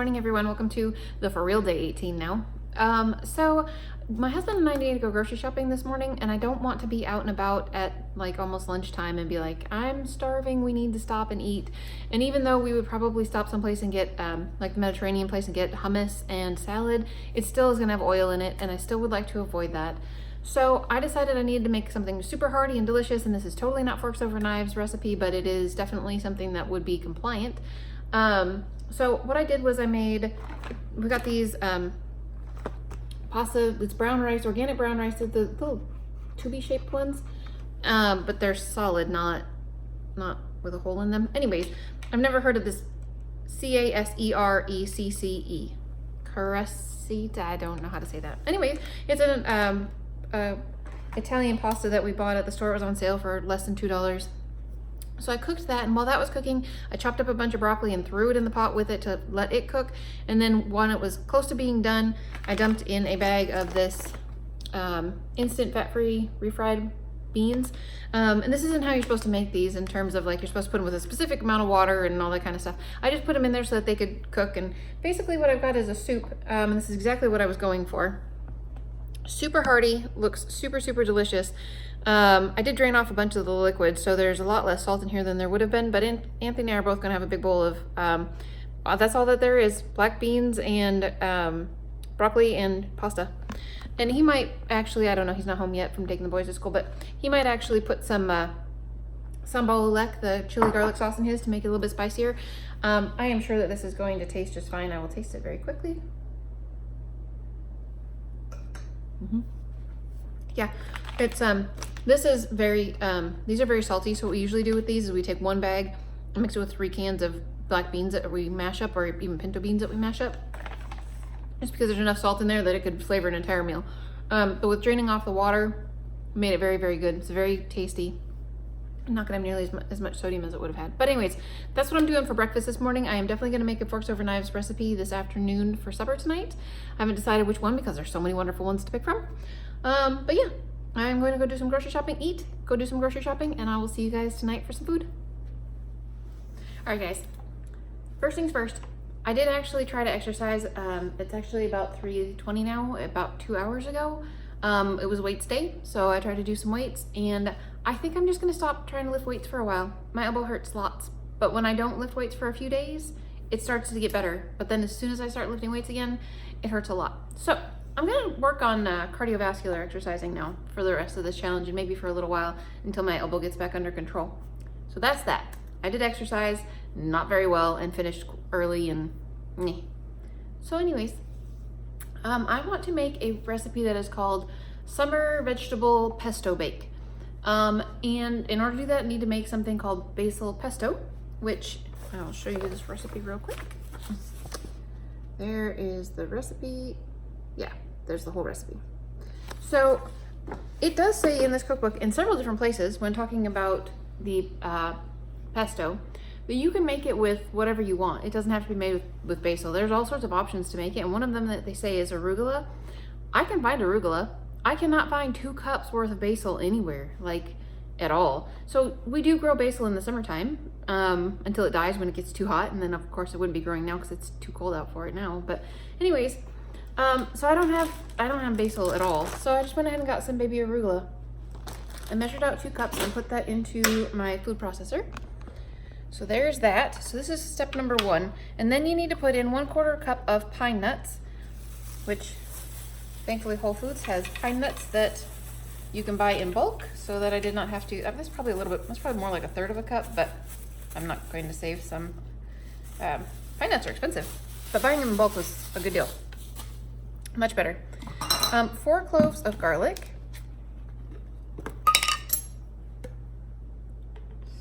morning, everyone. Welcome to the For Real Day 18 now. So my husband and I need to go grocery shopping this morning, and I don't want to be out and about at like almost lunchtime and be like, I'm starving, we need to stop and eat. And even though we would probably stop someplace and get like the Mediterranean place and get hummus and salad, it still is gonna have oil in it, and I still would like to avoid that. So I decided I needed to make something super hearty and delicious, and this is totally not forks over knives recipe, but it is definitely something that would be compliant. So what I did was we got these pasta, it's brown rice, organic brown rice, the little tubey shaped ones, but they're solid, not with a hole in them. Anyways, I've never heard of this Caserecce. Carescita, I don't know how to say that. Anyways, it's an Italian pasta that we bought at the store. It was on sale for less than $2. So I cooked that, and while that was cooking, I chopped up a bunch of broccoli and threw it in the pot with it to let it cook. And then when it was close to being done, I dumped in a bag of this instant fat-free refried beans. And this isn't how you're supposed to make these in terms of like you're supposed to put them with a specific amount of water and all that kind of stuff. I just put them in there so that they could cook. And basically what I've got is a soup, and this is exactly what I was going for. Super hearty, looks super, super delicious. I did drain off a bunch of the liquid, so there's a lot less salt in here than there would have been, but Anthony and I are both gonna have a big bowl of, that's all that there is, black beans and broccoli and pasta. And he might actually, I don't know, he's not home yet from taking the boys to school, but he might actually put some sambal olek, the chili garlic sauce in his to make it a little bit spicier. I am sure that this is going to taste just fine. I will taste it very quickly. Yeah, it's this is very these are very salty, so what we usually do with these is we take one bag and mix it with 3 cans of black beans that we mash up, or even pinto beans that we mash up, just because there's enough salt in there that it could flavor an entire meal. But with draining off the water, made it very, very good. It's very tasty. I'm not gonna have nearly as much sodium as it would have had. But anyways, that's what I'm doing for breakfast this morning. I am definitely gonna make a forks over knives recipe this afternoon for supper tonight. I haven't decided which one because there's so many wonderful ones to pick from. But yeah, I'm going to go do some grocery shopping, go do some grocery shopping, and I will see you guys tonight for some food. All right, guys, first things first, I did actually try to exercise. It's actually about 3:20 now, about 2 hours ago. It was weights day, so I tried to do some weights, and I think I'm just gonna stop trying to lift weights for a while. My elbow hurts lots, but when I don't lift weights for a few days, it starts to get better. But then as soon as I start lifting weights again, it hurts a lot. So I'm gonna work on cardiovascular exercising now for the rest of this challenge, and maybe for a little while until my elbow gets back under control. So that's that. I did exercise, not very well, and finished early and meh. So anyways, I want to make a recipe that is called summer vegetable pesto bake. And in order to do that, I need to make something called basil pesto, which I'll show you this recipe real quick. There is the recipe. Yeah, there's the whole recipe. So it does say in this cookbook in several different places when talking about the pesto that you can make it with whatever you want. It doesn't have to be made with basil. There's all sorts of options to make it, and one of them that they say is arugula. I can find arugula. I cannot find 2 cups worth of basil anywhere, like at all. So we do grow basil in the summertime until it dies when it gets too hot, and then of course it wouldn't be growing now because it's too cold out for it now. But anyways, so I don't have basil at all. So I just went ahead and got some baby arugula. I measured out 2 cups and put that into my food processor. So there's that. So this is step number 1. And then you need to put in 1/4 cup of pine nuts, which thankfully Whole Foods has pine nuts that you can buy in bulk, so that I did not have to. That's probably a little bit, that's probably more like 1/3 of a cup, but I'm not going to save some. Pine nuts are expensive, but buying them in bulk was a good deal. Much better. 4 cloves of garlic.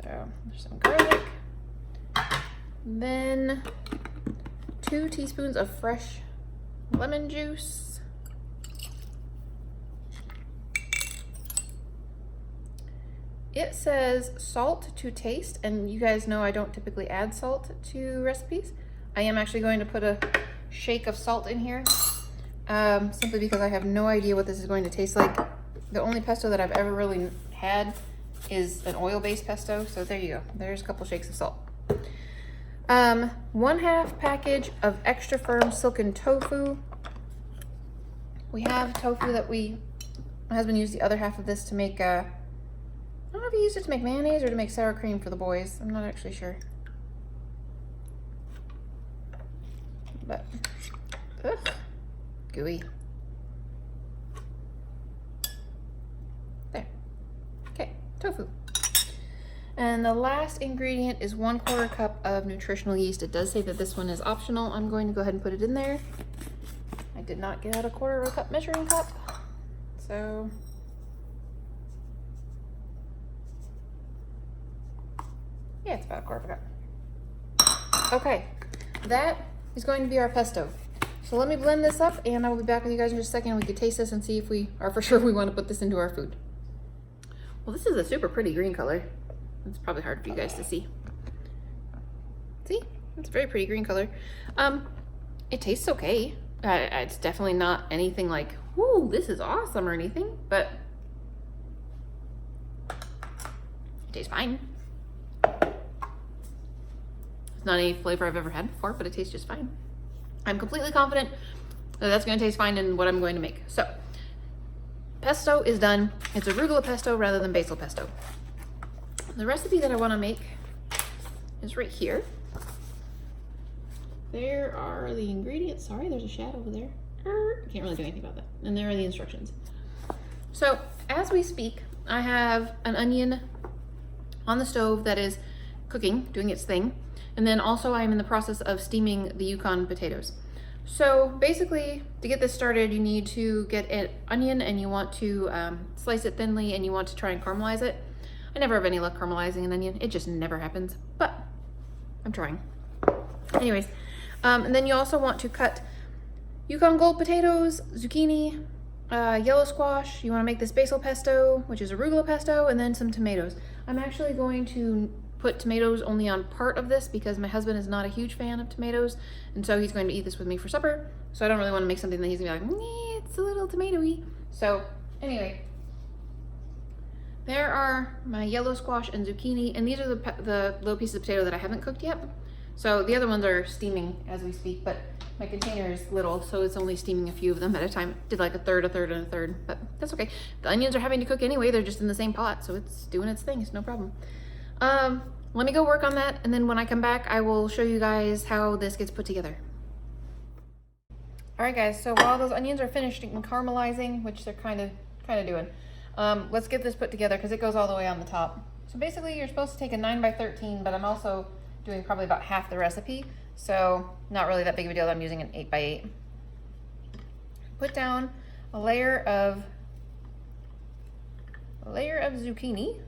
So there's some garlic. Then 2 teaspoons of fresh lemon juice. It says salt to taste, and you guys know I don't typically add salt to recipes. I am actually going to put a shake of salt in here, simply because I have no idea what this is going to taste like. The only pesto that I've ever really had is an oil-based pesto, so there you go. There's a couple shakes of salt. 1/2 package of extra firm silken tofu. We have tofu that my husband used the other half of this to make, I don't know if he used it to make mayonnaise or to make sour cream for the boys. I'm not actually sure. But, ugh, gooey. There. Okay, tofu. And the last ingredient is 1/4 cup of nutritional yeast. It does say that this one is optional. I'm going to go ahead and put it in there. I did not get out a 1/4 cup measuring cup. So, yeah, it's about a 1/4 cup. Okay, that is going to be our pesto. So let me blend this up and I will be back with you guys in just a second. We can taste this and see if we are for sure we want to put this into our food. Well, this is a super pretty green color. It's probably hard for you guys to see. See? It's a very pretty green color. It tastes okay. It's definitely not anything like, whoo, this is awesome or anything, but it tastes fine. It's not any flavor I've ever had before, but it tastes just fine. I'm completely confident that that's going to taste fine in what I'm going to make. So, pesto is done. It's arugula pesto rather than basil pesto. The recipe that I want to make is right here. There are the ingredients. Sorry, there's a shadow over there. I can't really do anything about that. And there are the instructions. So, as we speak, I have an onion on the stove that is cooking, doing its thing. And then also I'm in the process of steaming the Yukon potatoes. So basically, to get this started, you need to get an onion and you want to slice it thinly and you want to try and caramelize it. I never have any luck caramelizing an onion. It just never happens, but I'm trying. Anyways, and then you also want to cut Yukon Gold potatoes, zucchini, yellow squash. You want to make this basil pesto, which is arugula pesto, and then some tomatoes. I'm actually going to put tomatoes only on part of this because my husband is not a huge fan of tomatoes, and so he's going to eat this with me for supper. So I don't really want to make something that he's gonna be like, nee, it's a little tomatoey. So anyway, there are my yellow squash and zucchini, and these are the little pieces of potato that I haven't cooked yet. So the other ones are steaming as we speak, but my container is little, so it's only steaming a few of them at a time. Did like a third, and a third, but that's okay. The onions are having to cook anyway. They're just in the same pot, so it's doing its thing. It's no problem. Let me go work on that, and then when I come back, I will show you guys how this gets put together. All right, guys, so while those onions are finished and caramelizing, which they're kind of doing, let's get this put together because it goes all the way on the top. So basically, you're supposed to take a 9x13, but I'm also doing probably about half the recipe, so not really that big of a deal that I'm using an 8x8. Put down a layer of zucchini.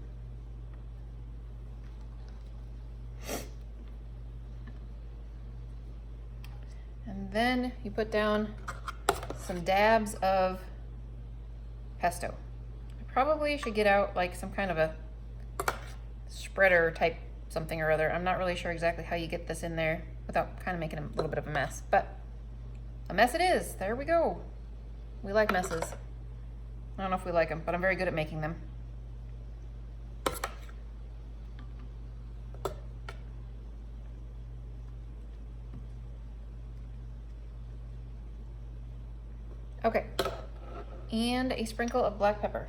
And then you put down some dabs of pesto. I probably should get out like some kind of a spreader type something or other. I'm not really sure exactly how you get this in there without kind of making a little bit of a mess, but a mess it is. There we go. We like messes. I don't know if we like them, but I'm very good at making them. Okay, and a sprinkle of black pepper.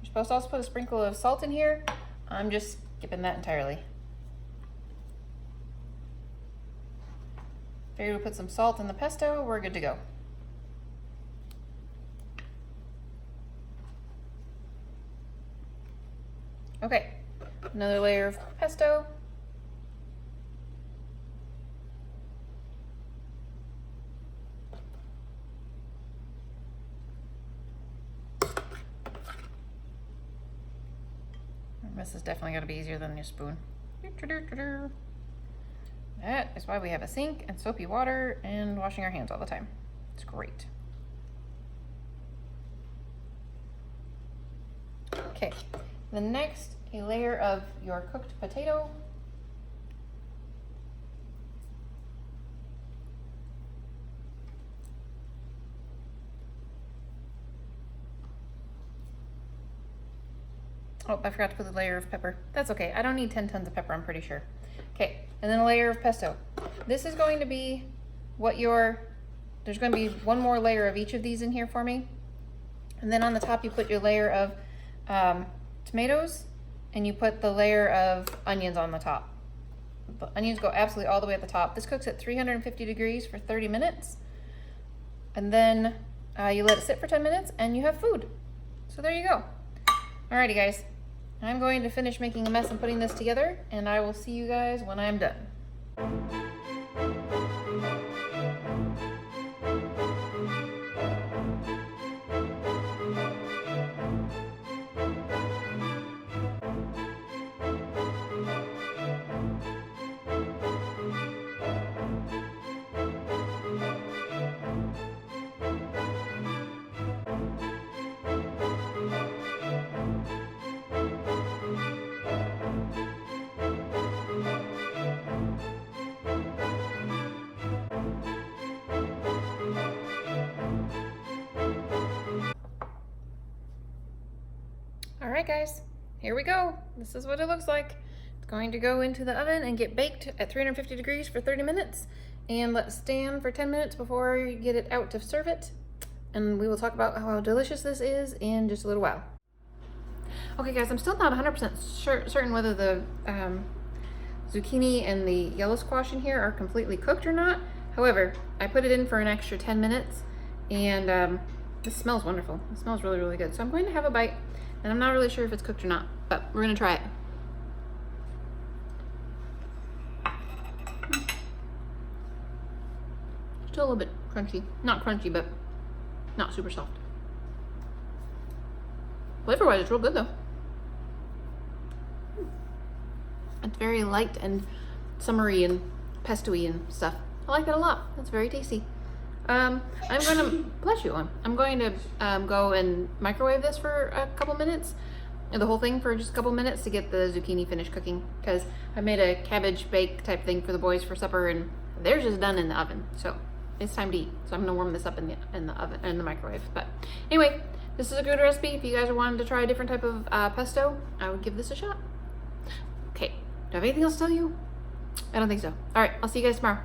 You're supposed to also put a sprinkle of salt in here. I'm just skipping that entirely. Figured we'll put some salt in the pesto, we're good to go. Okay, another layer of pesto. This is definitely going to be easier than your spoon. That is why we have a sink and soapy water and washing our hands all the time. It's great. Okay, the next, a layer of your cooked potato. Oh, I forgot to put the layer of pepper. That's okay. I don't need 10 tons of pepper, I'm pretty sure. Okay, and then a layer of pesto. This is going to be what there's going to be one more layer of each of these in here for me. And then on the top you put your layer of tomatoes, and you put the layer of onions on the top. The onions go absolutely all the way at the top. This cooks at 350 degrees for 30 minutes. And then you let it sit for 10 minutes and you have food. So there you go. Alrighty guys, I'm going to finish making a mess and putting this together, and I will see you guys when I'm done. All right guys, here we go. This is what it looks like. It's going to go into the oven and get baked at 350 degrees for 30 minutes and let stand for 10 minutes before you get it out to serve it. And we will talk about how delicious this is in just a little while. Okay guys, I'm still not 100% certain whether the zucchini and the yellow squash in here are completely cooked or not. However, I put it in for an extra 10 minutes and this smells wonderful. It smells really, really good. So I'm going to have a bite. And I'm not really sure if it's cooked or not, but we're gonna try it. Still a little bit crunchy. Not crunchy, but not super soft. Flavor-wise, it's real good though. It's very light and summery and pesto-y and stuff. I like that a lot. That's very tasty. I'm gonna, bless you, I'm going to go and microwave this for a couple minutes, the whole thing for just a couple minutes to get the zucchini finished cooking, because I made a cabbage bake type thing for the boys for supper and theirs just done in the oven, so it's time to eat. So I'm gonna warm this up in the oven, in the microwave. But anyway, this is a good recipe. If you guys are wanting to try a different type of pesto, I would give this a shot. Okay, do I have anything else to tell you? I don't think so. All right, I'll see you guys tomorrow.